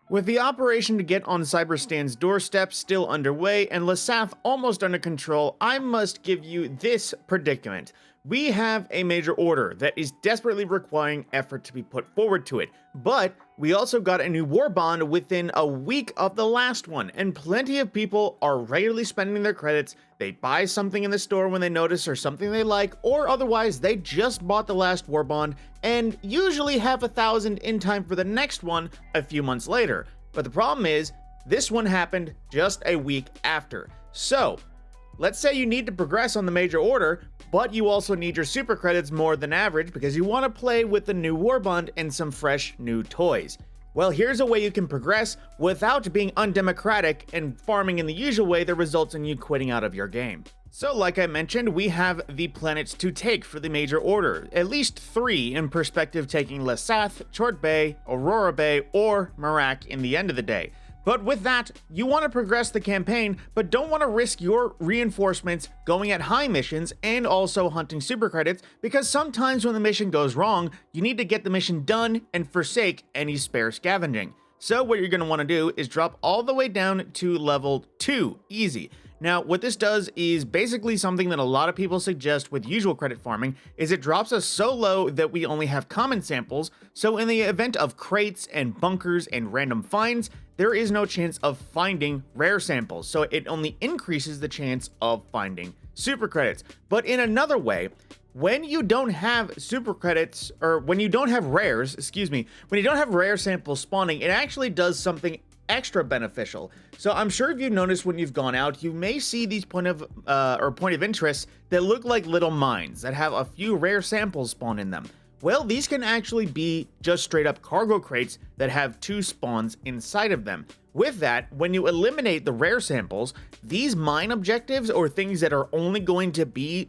With the operation to get on Cyberstan's doorstep still underway and Lasath almost under control, I must give you this predicament. We have a major order that is desperately requiring effort to be put forward to it, but we also got a new war bond within a week of the last one, and plenty of people are regularly spending their credits. They buy something in the store when they notice or something they like, or otherwise they just bought the last war bond and usually have 1,000 in time for the next one a few months later. But the problem is, this one happened just a week after. So, let's say you need to progress on the major order, but you also need your super credits more than average because you want to play with the new warbond and some fresh new toys. Well, here's a way you can progress without being undemocratic and farming in the usual way that results in you quitting out of your game. So like I mentioned, we have the planets to take for the major order, at least 3 in perspective, taking Lasath, Chort Bay, Aurora Bay, or Merak in the end of the day. But with that, you want to progress the campaign, but don't want to risk your reinforcements going at high missions and also hunting super credits, because sometimes when the mission goes wrong, you need to get the mission done and forsake any spare scavenging. So what you're going to want to do is drop all the way down to level 2, easy. Now, what this does is basically something that a lot of people suggest with usual credit farming, is it drops us so low that we only have common samples, so in the event of crates and bunkers and random finds, there is no chance of finding rare samples, so it only increases the chance of finding super credits. But in another way, when you don't have super credits, or when you don't have rares, when you don't have rare samples spawning, it actually does something extra beneficial. So I'm sure if you've noticed when you've gone out, you may see these point of interest that look like little mines that have a few rare samples spawn in them. Well, these can actually be just straight up cargo crates that have 2 spawns inside of them. With that, when you eliminate the rare samples, these mine objectives or things that are only going to be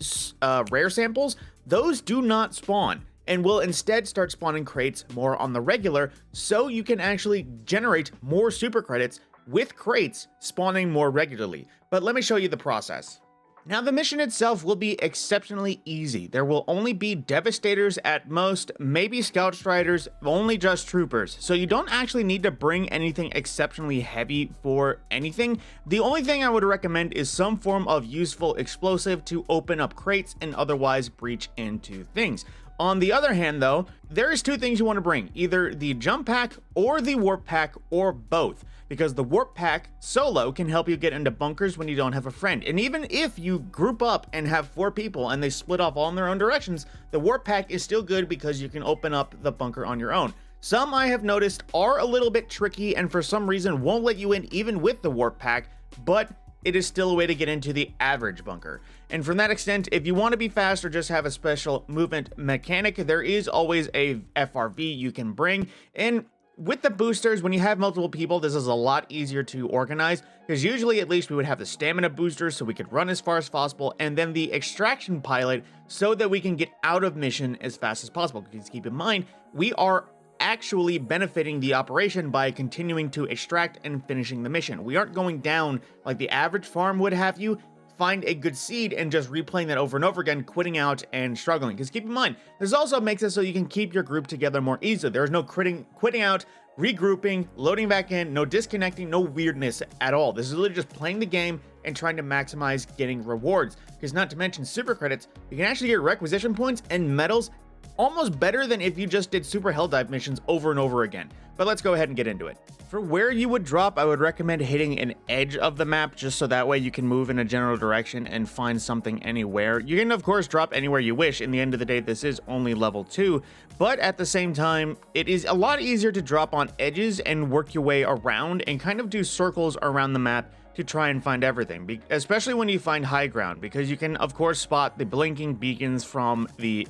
rare samples, those do not spawn and will instead start spawning crates more on the regular, so you can actually generate more super credits with crates spawning more regularly. But let me show you the process. Now, the mission itself will be exceptionally easy. There will only be Devastators at most, maybe Scout Striders, only just Troopers. So you don't actually need to bring anything exceptionally heavy for anything. The only thing I would recommend is some form of useful explosive to open up crates and otherwise breach into things. On the other hand, though, there is 2 things you want to bring, either the jump pack or the warp pack or both, because the warp pack solo can help you get into bunkers when you don't have a friend. And even if you group up and have 4 people and they split off all in their own directions, the warp pack is still good because you can open up the bunker on your own. Some I have noticed are a little bit tricky and for some reason won't let you in even with the warp pack, but it is still a way to get into the average bunker. And from that extent, if you want to be fast or just have a special movement mechanic, there is always a FRV you can bring. And with the boosters, when you have multiple people, this is a lot easier to organize, because usually at least we would have the stamina boosters so we could run as far as possible, and then the extraction pilot so that we can get out of mission as fast as possible. Because keep in mind, we are actually benefiting the operation by continuing to extract and finishing the mission. We aren't going down like the average farm would have you find a good seed and just replaying that over and over again, quitting out and struggling. Because keep in mind, this also makes it so you can keep your group together more easily. There's no quitting out, regrouping, loading back in, no disconnecting, no weirdness at all. This is literally just playing the game and trying to maximize getting rewards. Because not to mention super credits, you can actually get requisition points and medals almost better than if you just did Super Helldive missions over and over again. But let's go ahead and get into it. For where you would drop, I would recommend hitting an edge of the map, just so that way you can move in a general direction and find something anywhere. You can of course drop anywhere you wish. In the end of the day, this is only level 2, but at the same time, it is a lot easier to drop on edges and work your way around and kind of do circles around the map to try and find everything, especially when you find high ground, because you can of course spot the blinking beacons from the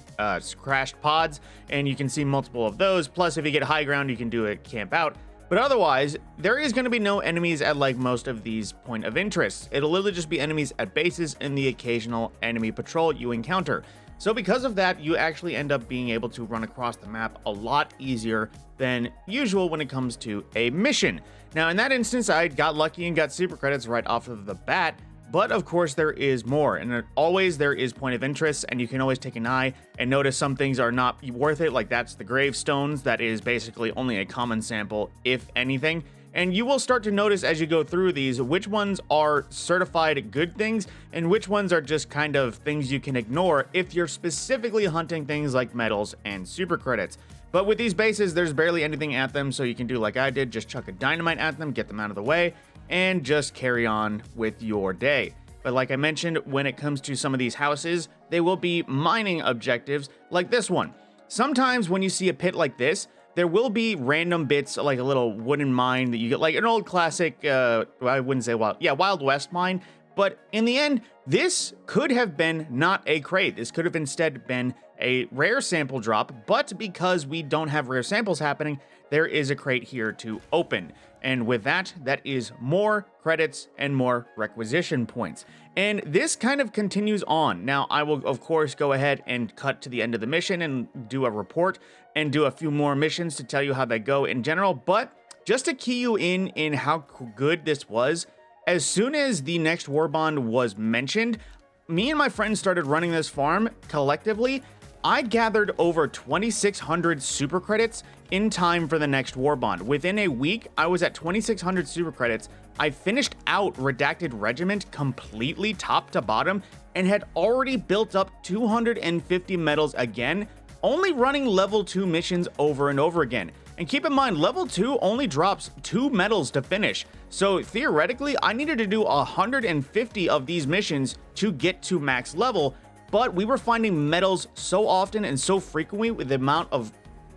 crashed pods, and you can see multiple of those. Plus, if you get high ground, you can do a camp out. But otherwise, there is going to be no enemies at like most of these point of interest. It'll literally just be enemies at bases and the occasional enemy patrol you encounter. So because of that, you actually end up being able to run across the map a lot easier than usual when it comes to a mission. Now, in that instance, I got lucky and got super credits right off of the bat, but of course there is more, and always there is point of interest, and you can always take an eye and notice some things are not worth it, like that's the gravestones. That is basically only a common sample, if anything. And you will start to notice as you go through these which ones are certified good things and which ones are just kind of things you can ignore if you're specifically hunting things like medals and super credits. But with these bases, there's barely anything at them, so you can do like I did, just chuck a dynamite at them, get them out of the way, and just carry on with your day. But like I mentioned, when it comes to some of these houses, they will be mining objectives like this one. Sometimes when you see a pit like this, there will be random bits like a little wooden mine that you get, like an old classic, I wouldn't say Wild West mine. But in the end, this could have been not a crate. This could have instead been a rare sample drop, but because we don't have rare samples happening, there is a crate here to open. And with that, that is more credits and more requisition points. And this kind of continues on. Now, I will, of course, go ahead and cut to the end of the mission and do a report and do a few more missions to tell you how they go in general. But just to key you in how good this was, as soon as the next war bond was mentioned, me and my friends started running this farm collectively. I gathered over 2,600 super credits in time for the next war bond. Within a week, I was at 2,600 super credits. I finished out Redacted Regiment completely top to bottom and had already built up 250 medals again, only running level 2 missions over and over again. And keep in mind, level 2 only drops 2 medals to finish. So theoretically, I needed to do 150 of these missions to get to max level, but we were finding medals so often and so frequently with the amount of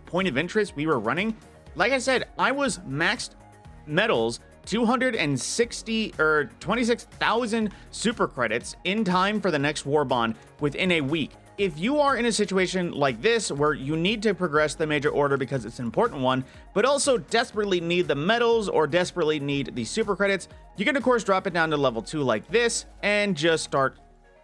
point of interest we were running. Like I said, I was maxed medals 260 or 26,000 super credits in time for the next war bond within a week. If you are in a situation like this where you need to progress the major order because it's an important one, but also desperately need the medals or desperately need the super credits, you can of course drop it down to level 2 like this and just start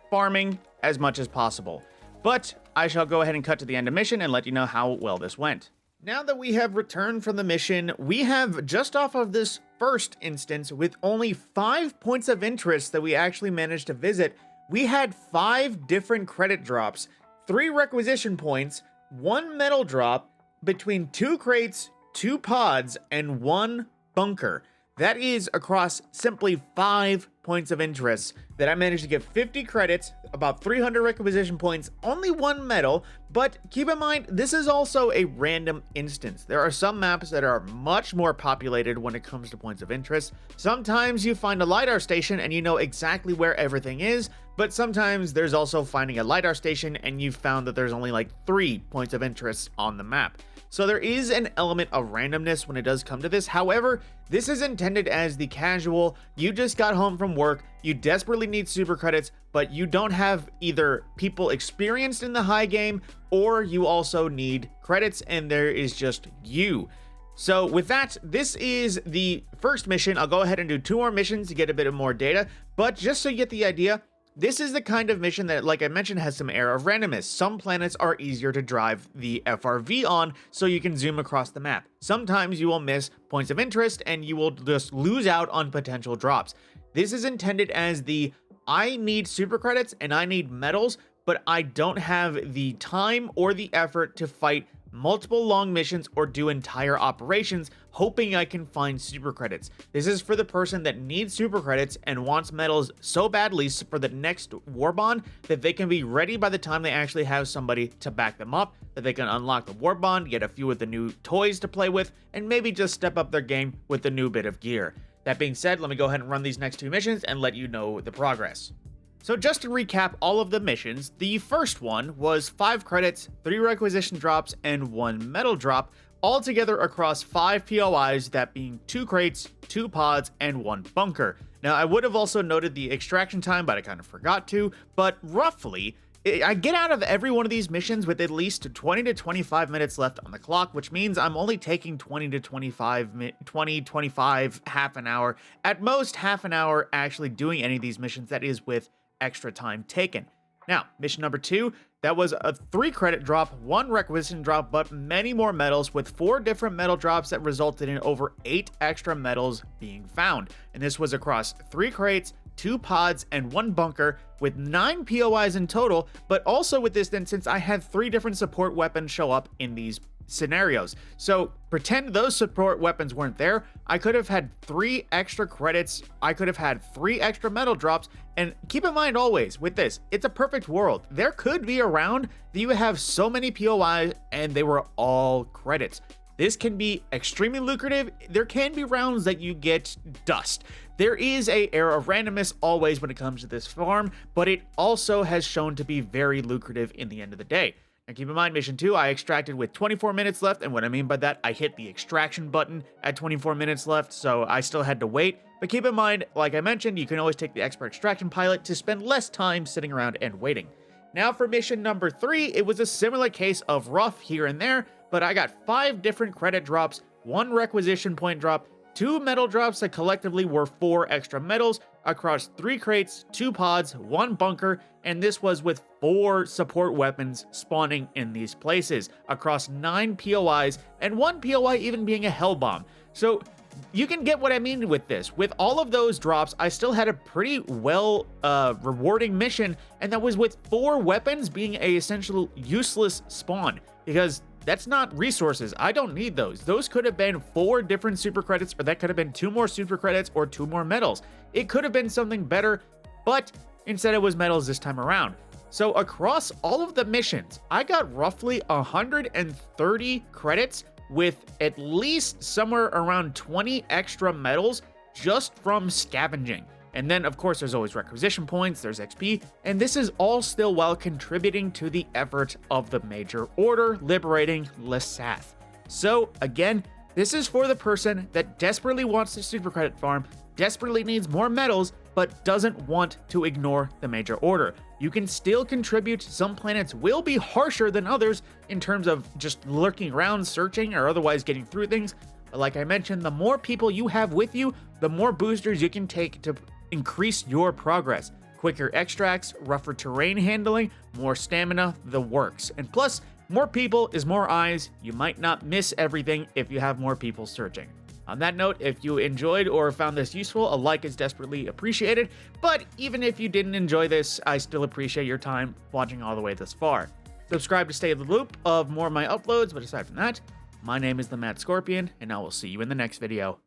farming as much as possible. But I shall go ahead and cut to the end of mission and let you know how well this went. Now that we have returned from the mission, we have just off of this first instance with only 5 points of interest that we actually managed to visit. We had 5 different credit drops, 3 requisition points, 1 medal drop, between 2 crates, 2 pods, and 1 bunker. That is across simply 5 points of interest that I managed to get 50 credits, about 300 requisition points, only 1 medal. But keep in mind, this is also a random instance. There are some maps that are much more populated when it comes to points of interest. Sometimes you find a LiDAR station and you know exactly where everything is, but sometimes there's also finding a LiDAR station and you've found that there's only like 3 points of interest on the map. So there is an element of randomness when it does come to this. However, this is intended as the casual, you just got home from work, you desperately need super credits, but you don't have either people experienced in the high game or you also need credits and there is just you. So with that, this is the first mission. I'll go ahead and do 2 more missions to get a bit of more data, but just so you get the idea, this is the kind of mission that, like I mentioned, has some air of randomness. Some planets are easier to drive the FRV on, so you can zoom across the map. Sometimes you will miss points of interest and you will just lose out on potential drops. This is intended as the, I need super credits and I need medals, but I don't have the time or the effort to fight multiple long missions or do entire operations hoping I can find super credits. This is for the person that needs super credits and wants medals so badly for the next war bond that they can be ready by the time they actually have somebody to back them up, that they can unlock the war bond, get a few of the new toys to play with, and maybe just step up their game with the new bit of gear. That being said, let me go ahead and run these next 2 missions and let you know the progress. So just to recap all of the missions, the first one was 5 credits, 3 requisition drops, and 1 medal drop, all together across 5 POIs, that being 2 crates, 2 pods, and 1 bunker. Now, I would have also noted the extraction time, but I kind of forgot to, but roughly, I get out of every one of these missions with at least 20 to 25 minutes left on the clock, which means I'm only taking 20 to 25, half an hour, at most half an hour actually doing any of these missions, that is with extra time taken. Now, mission number 2, that was a 3 credit drop, 1 requisition drop, but many more medals with 4 different medal drops that resulted in over 8 extra medals being found. And this was across 3 crates, 2 pods, and 1 bunker with 9 POIs in total, but also with this instance, I had 3 different support weapons show up in these scenarios. So pretend those support weapons weren't there. I could have had 3 extra credits. I could have had 3 extra medal drops. And keep in mind always with this, it's a perfect world. There could be a round that you have so many POIs and they were all credits. This can be extremely lucrative. There can be rounds that you get dust. There is an air of randomness always when it comes to this farm, but it also has shown to be very lucrative in the end of the day. Now keep in mind, mission 2, I extracted with 24 minutes left, and what I mean by that, I hit the extraction button at 24 minutes left, so I still had to wait. But keep in mind, like I mentioned, you can always take the expert extraction pilot to spend less time sitting around and waiting. Now for mission number 3, it was a similar case of rough here and there, but I got 5 different credit drops, 1 requisition point drop, 2 medal drops that collectively were 4 extra medals across 3 crates, 2 pods, 1 bunker, and this was with 4 support weapons spawning in these places across 9 POIs, and 1 POI even being a hell bomb. So you can get what I mean with this. With all of those drops, I still had a pretty well rewarding mission, and that was with 4 weapons being a essential useless spawn, because that's not resources. I don't need those. Those could have been 4 different super credits, or that could have been 2 more super credits or 2 more medals. It could have been something better, but instead it was medals this time around. So across all of the missions, I got roughly 130 credits with at least somewhere around 20 extra medals just from scavenging. And then, of course, there's always requisition points, there's XP, and this is all still while contributing to the effort of the Major Order liberating Lesath. So, again, this is for the person that desperately wants the super credit farm, desperately needs more medals, but doesn't want to ignore the Major Order. You can still contribute. Some planets will be harsher than others in terms of just lurking around, searching, or otherwise getting through things. But like I mentioned, the more people you have with you, the more boosters you can take to increase your progress. Quicker extracts, rougher terrain handling, more stamina, the works. And plus, more people is more eyes. You might not miss everything if you have more people searching. On that note, if you enjoyed or found this useful, a like is desperately appreciated. But even if you didn't enjoy this, I still appreciate your time watching all the way this far. Subscribe to stay in the loop of more of my uploads, but aside from that, my name is the Mad Scorpion, and I will see you in the next video.